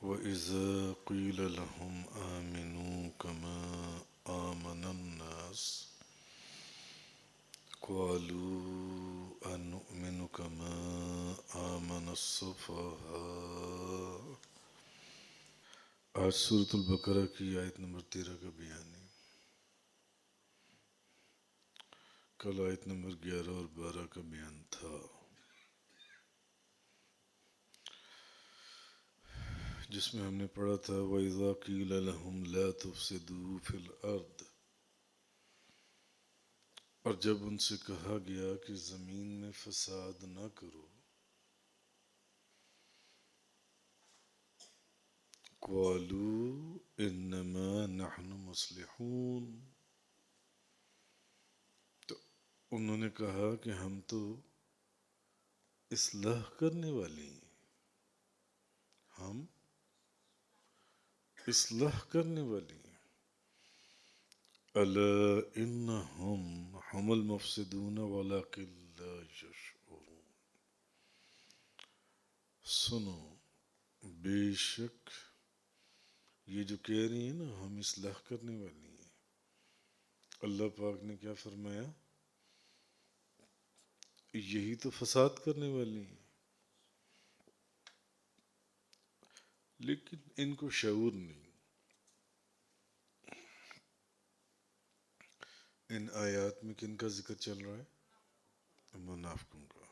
وَإِذَا قِيلَ لَهُمْ آمِنُوا كَمَا آمَنَ النَّاسُ قَالُوا أَنُؤْمِنُ كَمَا آمَنَ السُّفَهَاءُ۔ آج سورۃ البقرہ کی آیت نمبر 13 کا بیان ہے۔ کل آیت نمبر 11 اور 12 کا بیان تھا، جس میں ہم نے پڑھا تھا وَإِذَا قِيلَ لَهُمْ لَا تُفْسِدُوا فِي الْأَرْضِ، اور جب ان سے کہا گیا کہ زمین میں فساد نہ کرو، قَالُوا إِنَّمَا نَحْنُ مُصْلِحُونَ، تو انہوں نے کہا کہ ہم تو اصلاح کرنے والے ہیں، ہم اصلاح کرنے والے ہیں۔ أَلَا إِنَّهُمْ هُمُ الْمُفْسِدُونَ وَلَكِنْ لَا يَشْعُرُونَ، سنو بے شک یہ جو کہہ رہی ہیں نا ہم اصلاح کرنے والی ہیں، اللہ پاک نے کیا فرمایا؟ یہی تو فساد کرنے والی ہیں، لیکن ان کو شعور نہیں۔ ان آیات میں کن کا ذکر چل رہا ہے؟ منافقوں کا۔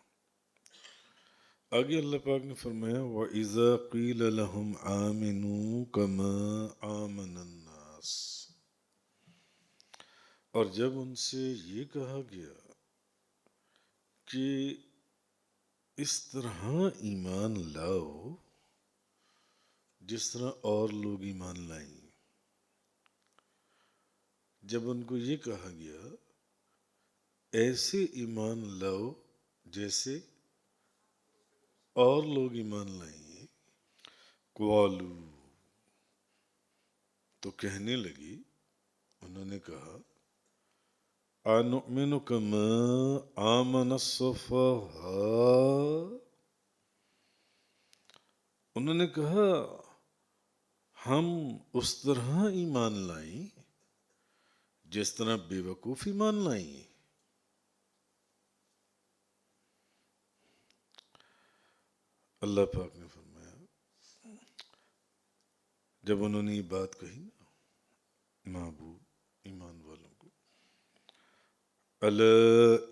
آگے اللہ پاک نے فرمایا وَإِذَا قِيلَ لَهُمْ آمِنُوا كَمَا آمَنَ النَّاسُ، اور جب ان سے یہ کہا گیا کہ اس طرح ایمان لاؤ جس طرح اور لوگ ایمان لائیں، جب ان کو یہ کہا گیا ایسے ایمان لاؤ جیسے اور لوگ ایمان لائیں، قَالُوا، تو کہنے لگی، انہوں نے کہا أَنُؤْمِنُ كَمَا آمَنَ السُّفَهَاءُ، انہوں نے کہا ہم اس طرح ایمان لائیں جس طرح بے وقوف ایمان لائیں۔ اللہ پاک نے فرمایا جب انہوں نے یہ بات کہی نا محبوب ایمان والوں کو، أَلَا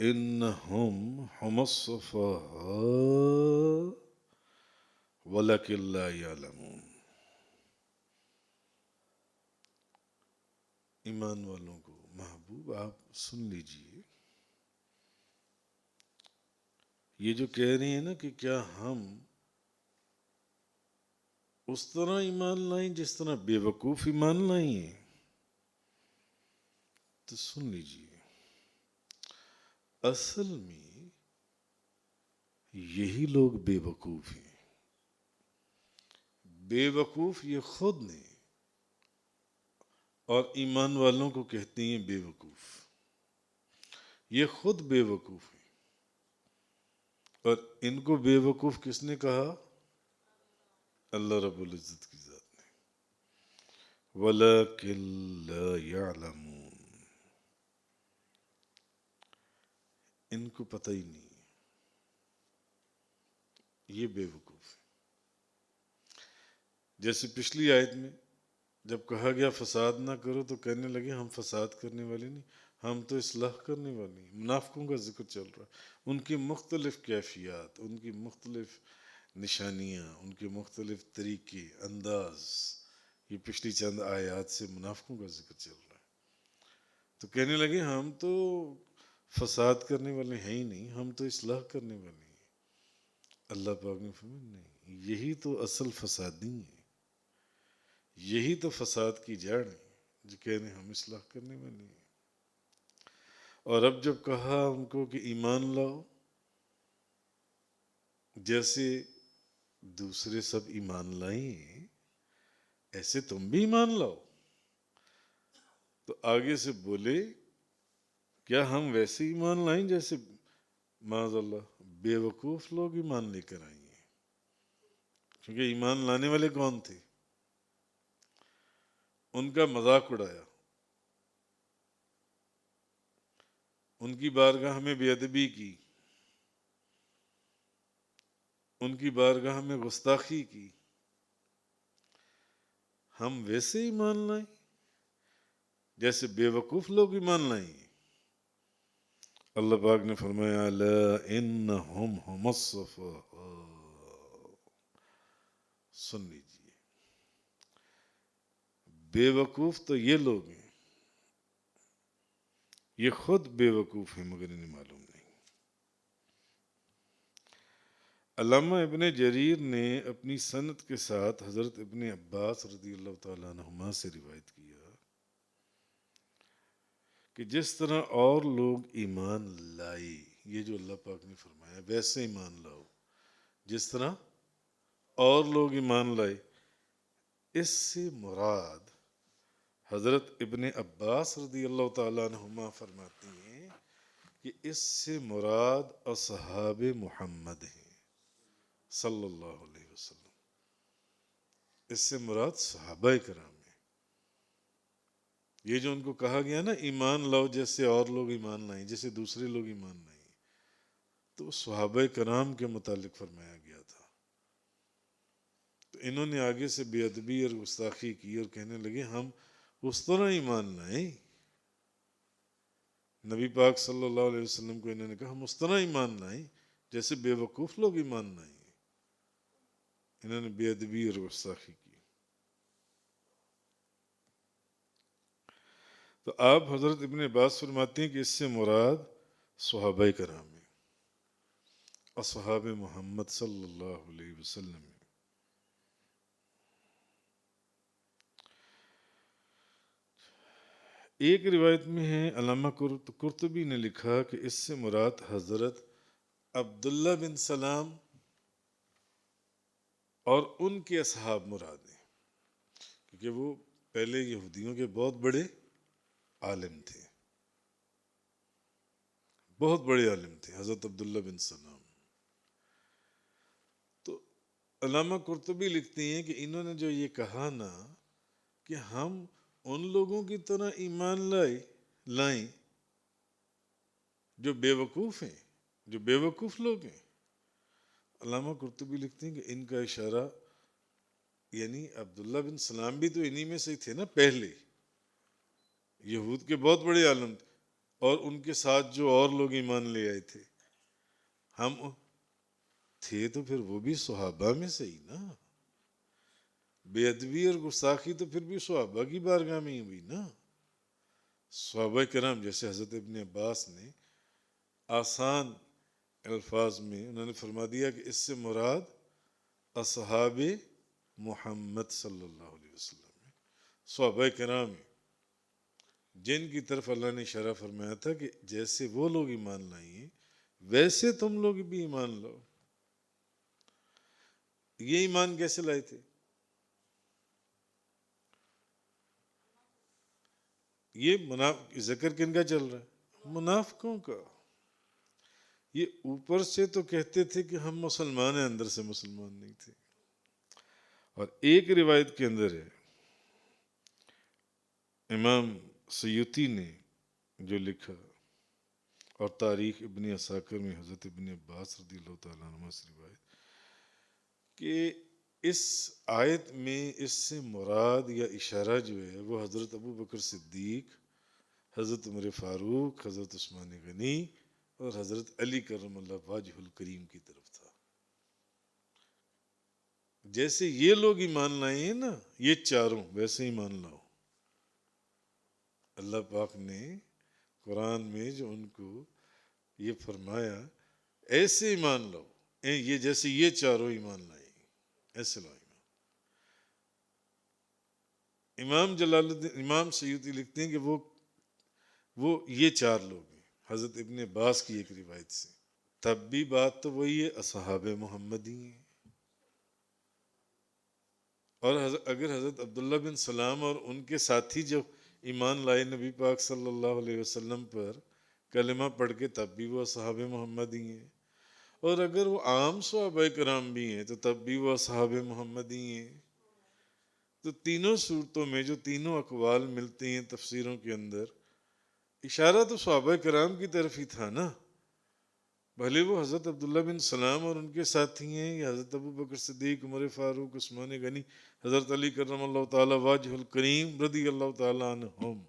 إِنَّهُمْ هُمُ السُّفَهَاءُ وَلَكِنْ لَا يَعْلَمُونَ، ایمان والوں کو محبوب آپ سن لیجئے، یہ جو کہہ رہی ہیں نا کہ کیا ہم اس طرح ایمان لائیں جس طرح بے وقوف ایمان لائیں ہیں، تو سن لیجئے اصل میں یہی لوگ بے وقوف ہیں۔ بے وقوف یہ خود نے، اور ایمان والوں کو کہتے ہیں بے وقوف، یہ خود بے وقوف ہیں، اور ان کو بے وقوف کس نے کہا؟ اللہ رب العزت کی ذات نے۔ وَلَكِنْ لَا يَعْلَمُونَ، ان کو پتہ ہی نہیں، یہ بے وقوف ہے۔ جیسے پچھلی آیت میں جب کہا گیا فساد نہ کرو تو کہنے لگے ہم فساد کرنے والے نہیں، ہم تو اصلاح کرنے والے ہیں۔ منافقوں کا ذکر چل رہا ہے، ان کی مختلف کیفیات، ان کی مختلف نشانیاں، ان کے مختلف طریقے انداز، یہ پچھلی چند آیات سے منافقوں کا ذکر چل رہا ہے۔ تو کہنے لگے ہم تو فساد کرنے والے ہیں ہی نہیں، ہم تو اصلاح کرنے والے ہیں۔ اللہ پاک نے فرمایا نہیں، یہی تو اصل فسادی ہیں، یہی تو فساد کی جڑ ہے، جو کہہ رہے ہیں ہم اصلاح کرنے والے ہیں۔ اور اب جب کہا ان کو کہ ایمان لاؤ جیسے دوسرے سب ایمان لائیں ایسے تم بھی ایمان لاؤ، تو آگے سے بولے کیا ہم ویسے ایمان لائیں جیسے معاذ اللہ بے وقوف لوگ ایمان لے کر آئیں گے؟ کیونکہ ایمان لانے والے کون تھے؟ ان کا مذاق اڑایا، ان کی بارگاہ میں بے ادبی کی، ان کی بارگاہ میں گستاخی کی، ہم ویسے ایمان لائیں جیسے بے وقوف لوگ ایمان لائیں؟ اللہ پاک نے فرمایا الا انہم ہم الصفاء، سن لیجیے، بے وقوف تو یہ لوگ ہیں، یہ خود بے وقوف ہیں مگر انہیں معلوم نہیں۔ علامہ ابن جریر نے اپنی سند کے ساتھ حضرت ابن عباس رضی اللہ تعالیٰ عنہما سے روایت کیا کہ جس طرح اور لوگ ایمان لائے، یہ جو اللہ پاک نے فرمایا ویسے ایمان لاؤ جس طرح اور لوگ ایمان لائے، اس سے مراد حضرت ابن عباس رضی اللہ تعالیٰ عنہما فرماتے ہیں کہ اس سے مراد اصحاب محمد ہیں صلی اللہ علیہ وسلم، اس سے مراد صحابہ کرام ہیں۔ یہ جو ان کو کہا گیا نا ایمان لاؤ جیسے اور لوگ ایمان لائیں، جیسے دوسرے لوگ ایمان لائیں، تو صحابہ کرام کے متعلق فرمایا گیا تھا۔ تو انہوں نے آگے سے بے ادبی اور گستاخی کی اور کہنے لگے ہم اس طرح ایمان لائیں، نبی پاک صلی اللہ علیہ وسلم کو انہوں نے کہا ہم اس طرح ایمان لائیں جیسے بے وقوف لوگ ایمان لائیں، انہوں نے بے ادبی اور گستاخی کی۔ تو آپ حضرت ابن عباس فرماتے ہیں کہ اس سے مراد صحابہ کرام ہیں، اصحاب محمد صلی اللہ علیہ وسلم ہیں۔ ایک روایت میں ہے علامہ قرطبی نے لکھا کہ اس سے مراد حضرت عبداللہ بن سلام اور ان کے اصحاب مراد ہیں، کیونکہ وہ پہلے یہودیوں کے بہت بڑے عالم تھے، بہت بڑے عالم تھے حضرت عبداللہ بن سلام۔ تو علامہ قرطبی لکھتے ہیں کہ انہوں نے جو یہ کہا نا کہ ہم ان لوگوں کی طرح ایمان لائیں جو بے وقوف ہیں، جو بے وقوف لوگ ہیں، علامہ قرطبی لکھتے ہیں کہ ان کا اشارہ یعنی عبداللہ بن سلام بھی تو انہی میں سے تھے نا، پہلے یہود کے بہت بڑے عالم تھے، اور ان کے ساتھ جو اور لوگ ایمان لے آئے تھے، ہم تھے تو پھر وہ بھی صحابہ میں سے ہی نا، بے ادبی اور گستاخی تو پھر بھی صحابہ کی بارگاہ میں ہی ہوئی نا۔ صحابہ کرام جیسے حضرت ابن عباس نے آسان الفاظ میں انہوں نے فرما دیا کہ اس سے مراد اصحاب محمد صلی اللہ علیہ وسلم ہیں، صحابہ کرام ہیں جن کی طرف اللہ نے اشارہ فرمایا تھا کہ جیسے وہ لوگ ایمان لائیں ویسے تم لوگ بھی ایمان لاؤ۔ یہ ایمان کیسے لائے تھے؟ یہ ذکر کن کا چل رہا ہے؟ منافقوں کا۔ یہ اوپر سے تو کہتے تھے کہ ہم مسلمان ہیں، اندر سے مسلمان نہیں تھے۔ اور ایک روایت کے اندر ہے، امام سیوطی نے جو لکھا اور تاریخ ابن عساکر میں حضرت ابن عباس رضی اللہ تعالیٰ عنہ سے روایت کہ اس آیت میں اس سے مراد یا اشارہ جو ہے وہ حضرت ابو بکر صدیق، حضرت عمر فاروق، حضرت عثمان غنی اور حضرت علی کرم اللہ وجہ الکریم کی طرف تھا۔ جیسے یہ لوگ ایمان لائے ہیں نا یہ چاروں، ویسے ایمان لاؤ۔ اللہ پاک نے قرآن میں جو ان کو یہ فرمایا ایسے ایمان لاؤ، یہ جیسے یہ چاروں ایمان لائے ایسے لاؤ ایمان۔ امام جلال الدین امام سیوطی لکھتے ہیں کہ وہ یہ چار لوگ ہیں حضرت ابن عباس کی ایک روایت سے، تب بھی بات تو وہی ہے، اصحاب محمد ہی ہیں۔ اور اگر حضرت عبداللہ بن سلام اور ان کے ساتھی جو ایمان لائے نبی پاک صلی اللہ علیہ وسلم پر کلمہ پڑھ کے، تب بھی وہ اصحاب محمد ہی ہیں۔ اور اگر وہ عام صحابہ کرام بھی ہیں تو تب بھی وہ اصحاب محمد ہی ہیں۔ تو تینوں صورتوں میں جو تینوں اقوال ملتے ہیں تفسیروں کے اندر، اشارہ تو صحابہ کرام کی طرف ہی تھا نا، بھلے وہ حضرت عبداللہ بن سلام اور ان کے ساتھی ہیں، یا حضرت ابو بکر صدیق، عمر فاروق، عثمان غنی، حضرت علی کرم اللہ تعالیٰ واجہ الکریم رضی اللہ تعالیٰ عنہم،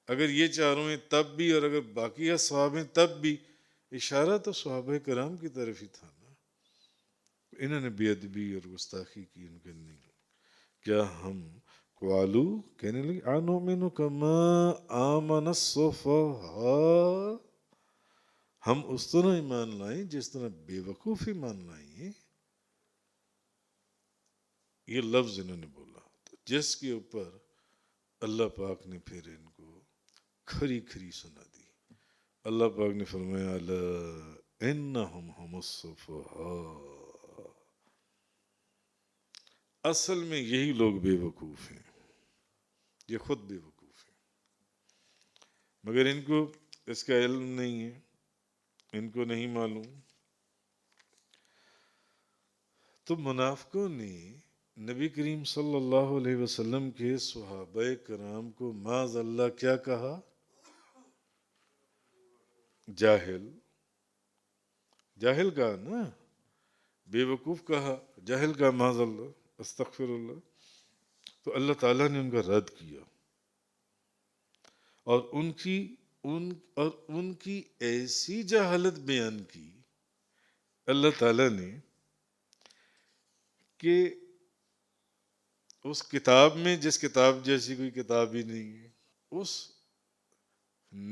اگر یہ چاروں ہیں تب بھی، اور اگر باقی اصحاب ہیں تب بھی، اشارہ تو صحابہ کرام کی طرف ہی تھا نا۔ انہوں نے بے ادبی اور گستاخی کی ان کے نہیں۔ کیا ہم قالو کہنے لگے انؤمن کما آمن السفہاء، ہم اس طرح ایمان لائیں جس طرح بے وقوف ایمان لائیں۔ یہ لفظ انہوں نے بولا، تو جس کے اوپر اللہ پاک نے پھر ان کو کھری کھری سنا دی۔ اللہ پاک نے فرمایا الا انہم ہم السفہاء، اصل میں یہی لوگ بے وقوف ہیں، یہ خود بے وقوف ہیں، مگر ان کو اس کا علم نہیں ہے، ان کو نہیں معلوم۔ تو منافقوں نے نبی کریم صلی اللہ علیہ وسلم کے صحابہ کرام کو معاذ اللہ کیا کہا؟ جاہل، جاہل کہا نا، بے وقوف کہا، جاہل کہا، معاذ اللہ، استغفر اللہ۔ تو اللہ تعالیٰ نے ان کا رد کیا، اور ان کی ایسی جہالت بیان کی اللہ تعالیٰ نے کہ اس کتاب میں، جس کتاب جیسی کوئی کتاب ہی نہیں ہے، اس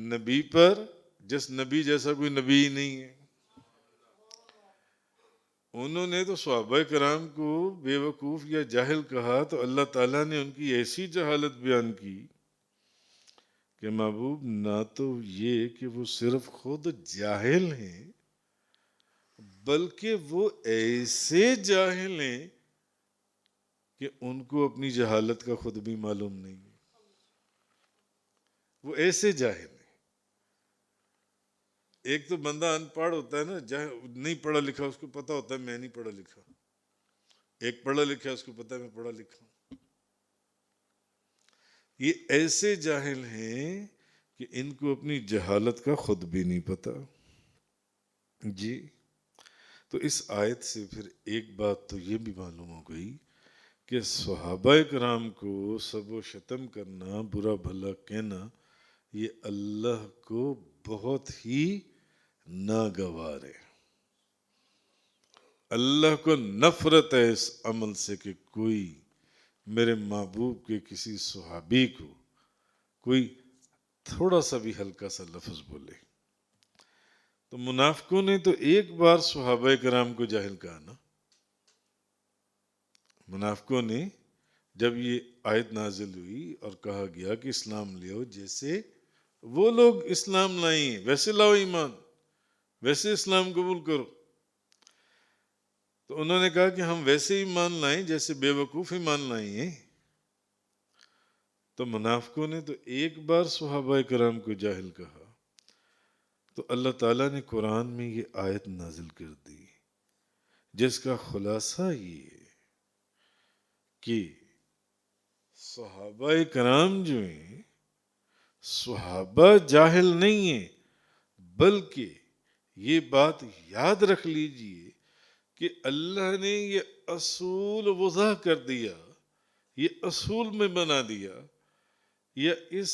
نبی پر جس نبی جیسا کوئی نبی ہی نہیں ہے، انہوں نے تو صحابہ کرام کو بے وقوف یا جاہل کہا، تو اللہ تعالیٰ نے ان کی ایسی جہالت بیان کی کہ محبوب نہ تو یہ کہ وہ صرف خود جاہل ہیں، بلکہ وہ ایسے جاہل ہیں کہ ان کو اپنی جہالت کا خود بھی معلوم نہیں ہے، وہ ایسے جاہل ہیں۔ ایک تو بندہ ان پڑھ ہوتا ہے نا، نہیں پڑھا لکھا، اس کو پتا ہوتا ہے میں نہیں پڑھا لکھا، ایک پڑھا لکھا اس کو پتا ہے میں پڑھا لکھا ہوں۔ یہ ایسے جاہل ہیں کہ ان کو اپنی جہالت کا خود بھی نہیں پتا۔ جی، تو اس آیت سے پھر ایک بات تو یہ بھی معلوم ہو گئی کہ صحابہ کرام کو سب و شتم کرنا، برا بھلا کہنا، یہ اللہ کو بہت ہی ناگوار ہے۔ اللہ کو نفرت ہے اس عمل سے کہ کوئی میرے محبوب کے کسی صحابی کو کوئی تھوڑا سا بھی ہلکا سا لفظ بولے۔ تو منافقوں نے تو ایک بار صحابہ کرام کو جاہل کہا نا، منافقوں نے جب یہ آیت نازل ہوئی اور کہا گیا کہ اسلام لے آؤ، جیسے وہ لوگ اسلام لائیں ویسے لاؤ ایمان، ویسے اسلام قبول کرو، تو انہوں نے کہا کہ ہم ویسے ایمان لائیں جیسے بے وقوف ایمان لائیں۔ تو منافقوں نے تو ایک بار صحابہ کرام کو جاہل کہا، تو اللہ تعالیٰ نے قرآن میں یہ آیت نازل کر دی جس کا خلاصہ یہ ہے کہ صحابہ کرام جو ہیں، صحابہ جاہل نہیں ہیں، بلکہ یہ بات یاد رکھ لیجئے کہ اللہ نے یہ اصول وضع کر دیا، یہ اصول میں بنا دیا، یا اس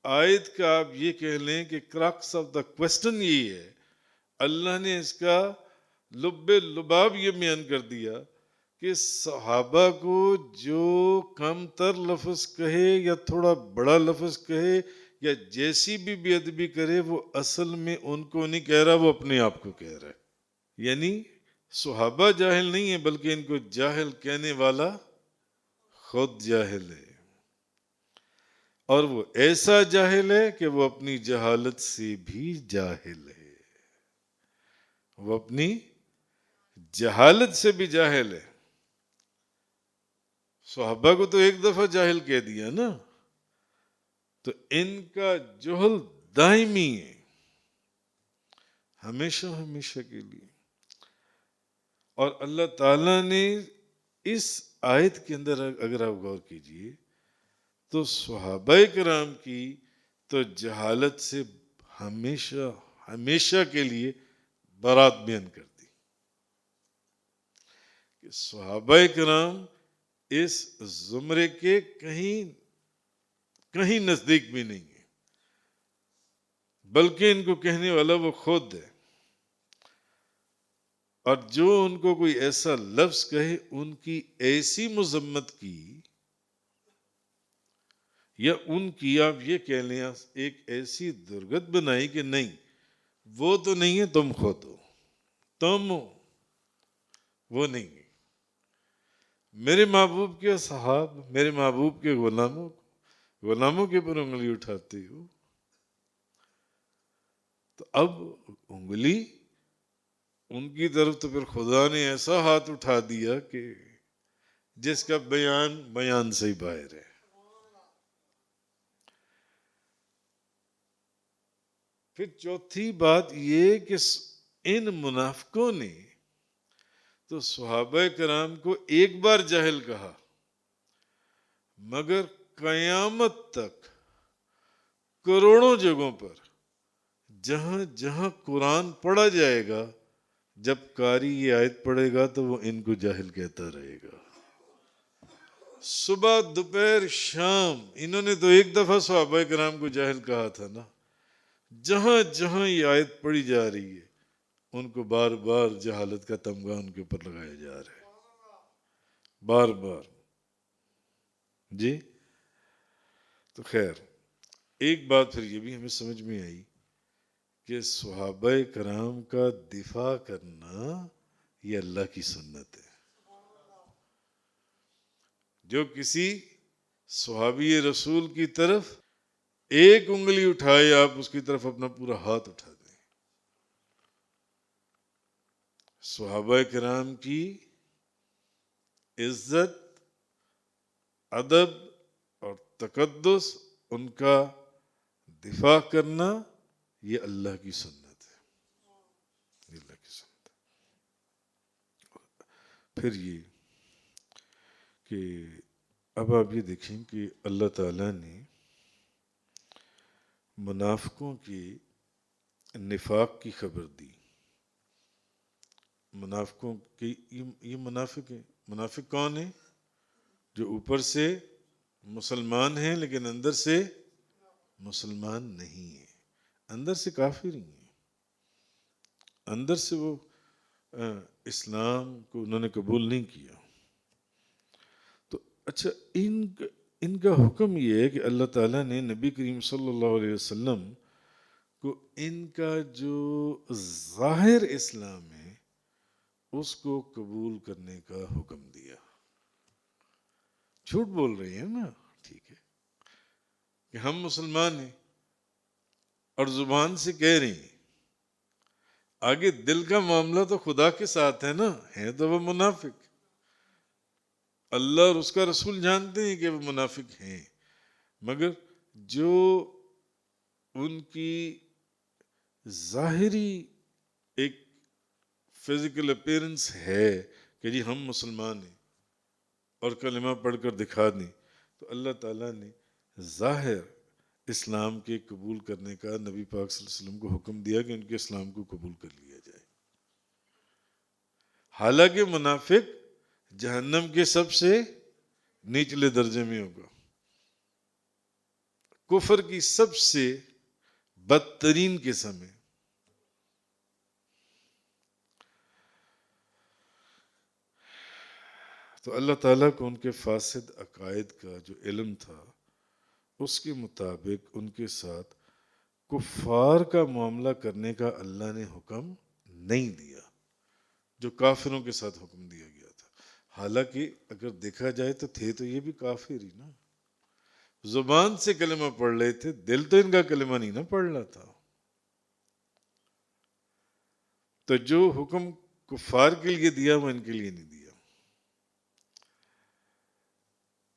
آیت کا آپ یہ کہہ لیں کہ کراکس آف دا کوسٹن یہ ہے، اللہ نے اس کا لب لباب یہ بیان کر دیا کہ صحابہ کو جو کم تر لفظ کہے یا تھوڑا بڑا لفظ کہے یا جیسی بھی بے ادبی کرے، وہ اصل میں ان کو نہیں کہہ رہا، وہ اپنے آپ کو کہہ رہا ہے۔ یعنی صحابہ جاہل نہیں ہے، بلکہ ان کو جاہل کہنے والا خود جاہل ہے، اور وہ ایسا جاہل ہے کہ وہ اپنی جہالت سے بھی جاہل ہے، وہ اپنی جہالت سے بھی جاہل ہے۔ صحابہ کو تو ایک دفعہ جاہل کہہ دیا نا، تو ان کا جہل دائمی ہے، ہمیشہ ہمیشہ کے لیے۔ اور اللہ تعالیٰ نے اس آیت کے اندر اگر آپ غور کیجئے تو صحابہ کرام کی تو جہالت سے ہمیشہ ہمیشہ کے لیے برات بیان کر دی کہ صحابہ کرام اس زمرے کے کہیں نزدیک بھی نہیں ہے، بلکہ ان کو کہنے والا وہ خود ہے، اور جو ان کو کوئی ایسا لفظ کہے ان کی ایسی مذمت کی، یا ان کی آپ یہ کہہ لیں ایک ایسی درگت بنائی کہ نہیں وہ تو نہیں ہے، تم خود ہو، تم ہو، وہ نہیں ہے، میرے محبوب کے اصحاب، میرے محبوب کے غلاموں کے اوپر انگلی اٹھاتے ہو۔ تو اب انگلی ان کی طرف تو پھر خدا نے ایسا ہاتھ اٹھا دیا کہ جس کا بیان سے ہی باہر ہے۔ پھر چوتھی بات یہ کہ ان منافقوں نے تو صحابہ کرام کو ایک بار جاہل کہا، مگر قیامت تک کروڑوں جگہوں پر جہاں جہاں قرآن پڑھا جائے گا، جب قاری یہ آیت پڑھے گا تو وہ ان کو جاہل کہتا رہے گا۔ صبح دوپہر شام انہوں نے تو ایک دفعہ صحابہ کرام کو جاہل کہا تھا نا، جہاں جہاں یہ آیت پڑھی جا رہی ہے ان کو بار بار جہالت کا تمغہ ان کے اوپر لگایا جا رہا ہے، بار بار۔ جی تو خیر، ایک بات پھر یہ بھی ہمیں سمجھ میں آئی کہ صحابہ کرام کا دفاع کرنا یہ اللہ کی سنت ہے۔ جو کسی صحابی رسول کی طرف ایک انگلی اٹھائے، آپ اس کی طرف اپنا پورا ہاتھ اٹھا دیں۔ صحابہ کرام کی عزت، ادب اور تقدس، ان کا دفاع کرنا یہ اللہ کی سنت ہے، یہ اللہ کی سنت ہے۔ پھر یہ کہ اب آپ یہ دیکھیں کہ اللہ تعالیٰ نے منافقوں کے نفاق کی خبر دی۔ منافقوں کی یہ منافق ہیں۔ منافق کون ہیں؟ جو اوپر سے مسلمان ہیں لیکن اندر سے مسلمان نہیں ہیں، اندر سے کافر ہی ہیں، اندر سے وہ اسلام کو انہوں نے قبول نہیں کیا۔ تو اچھا، ان کا حکم یہ ہے کہ اللہ تعالیٰ نے نبی کریم صلی اللہ علیہ وسلم کو ان کا جو ظاہر اسلام ہے اس کو قبول کرنے کا حکم دیا۔ جھوٹ بول رہے ہیں نا، ٹھیک ہے کہ ہم مسلمان ہیں اور زبان سے کہہ رہے ہیں، آگے دل کا معاملہ تو خدا کے ساتھ ہے نا، ہے تو وہ منافق۔ اللہ اور اس کا رسول جانتے ہیں کہ وہ منافق ہیں، مگر جو ان کی ظاہری ایک فزیکل اپیرنس ہے کہ جی ہم مسلمان ہیں اور کلمہ پڑھ کر دکھا دیں، تو اللہ تعالیٰ نے ظاہر اسلام کے قبول کرنے کا نبی پاک صلی اللہ علیہ وسلم کو حکم دیا کہ ان کے اسلام کو قبول کر لیا جائے۔ حالانکہ منافق جہنم کے سب سے نچلے درجے میں ہوگا، کفر کی سب سے بدترین قسم ہے۔ تو اللہ تعالیٰ کو ان کے فاسد عقائد کا جو علم تھا، اس کے مطابق ان کے ساتھ کفار کا معاملہ کرنے کا اللہ نے حکم نہیں دیا جو کافروں کے ساتھ حکم دیا گیا تھا۔ حالانکہ اگر دیکھا جائے تو تھے تو یہ بھی کافر ہی نا، زبان سے کلمہ پڑھ رہے تھے، دل تو ان کا کلمہ نہیں نا پڑھ رہا تھا۔ تو جو حکم کفار کے لیے دیا وہ ان کے لیے نہیں دیا۔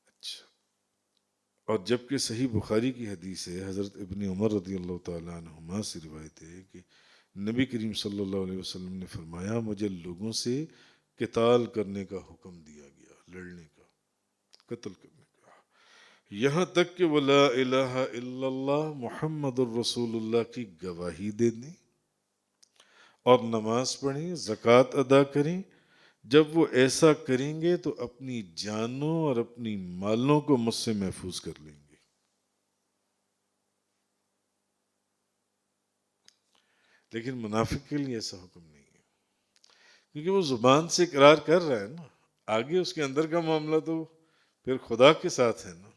اچھا، اور جبکہ صحیح بخاری کی حدیث ہے، حضرت ابن عمر رضی اللہ تعالیٰ عنہما سے روایت ہے کہ نبی کریم صلی اللہ علیہ وسلم نے فرمایا، مجھے لوگوں سے قتال کرنے کا حکم دیا گیا، لڑنے کا، قتل کرنے کا، یہاں تک کہ وہ لا الہ الا اللہ محمد الرسول اللہ کی گواہی دے دیں اور نماز پڑھیں، زکوٰۃ ادا کریں۔ جب وہ ایسا کریں گے تو اپنی جانوں اور اپنی مالوں کو مجھ سے محفوظ کر لیں گے۔ لیکن منافق کے لیے ایسا حکم نہیں ہے، کیونکہ وہ زبان سے اقرار کر رہا ہے نا، آگے اس کے اندر کا معاملہ تو پھر خدا کے ساتھ ہے نا۔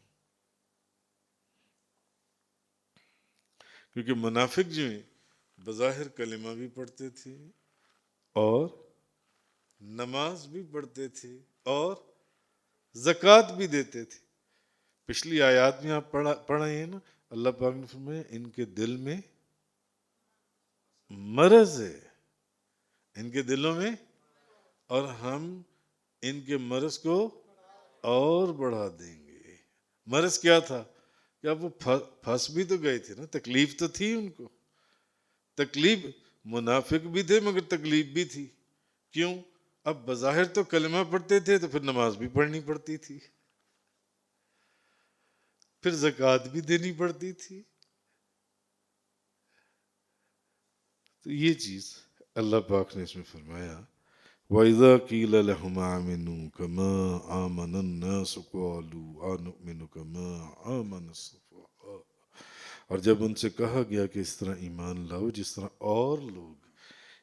کیونکہ منافق جو ہیں بظاہر کلمہ بھی پڑھتے تھے اور نماز بھی پڑھتے تھے اور زکوٰۃ بھی دیتے تھے۔ پچھلی آیات میں آپ پڑھے ہیں نا، اللہ پاک نے فرمایا ان کے دل میں مرض ہے، ان کے دلوں میں، اور ہم ان کے مرض کو اور بڑھا دیں گے۔ مرض کیا تھا کہ اب وہ پھنس بھی تو گئے تھے نا، تکلیف تو تھی ان کو، تکلیف، منافق بھی تھے مگر تکلیف بھی تھی۔ کیوں؟ اب بظاہر تو کلمہ پڑھتے تھے تو پھر نماز بھی پڑھنی پڑتی تھی، پھر زکوٰۃ بھی دینی پڑتی تھی۔ تو یہ چیز اللہ پاک نے اس میں فرمایا وَإِذَا قِيلَ لَهُمْ آمِنُوا كَمَا آمَنَ النَّاسُ قَالُوا أَنُؤْمِنُ كَمَا آمَنَ السُّفَهَاءُ، اور جب ان سے کہا گیا کہ اس طرح ایمان لاؤ جس طرح اور لوگ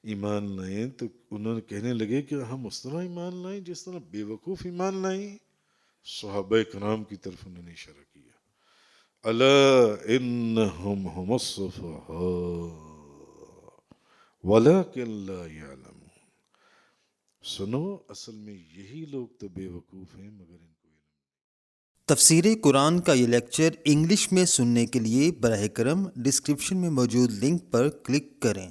ایمان لائیں، تو انہوں نے کہنے لگے کہ ہم اس طرح ایمان لائیں جس طرح بے وقوف ایمان لائیں۔ صحابہ کرام کی طرف انہوں نے اشارہ کیا، أَلَا إِنَّهُمْ هُمُ السُّفَهَاءُ وَلَكِنْ لَا يَعْلَمُونَ، سنو اصل میں یہی لوگ تو بے وقوف ہیں مگر ان کو علم۔ تفسیر قرآن کا یہ لیکچر انگلش میں سننے کے لیے براہ کرم ڈسکرپشن میں موجود لنک پر کلک کریں۔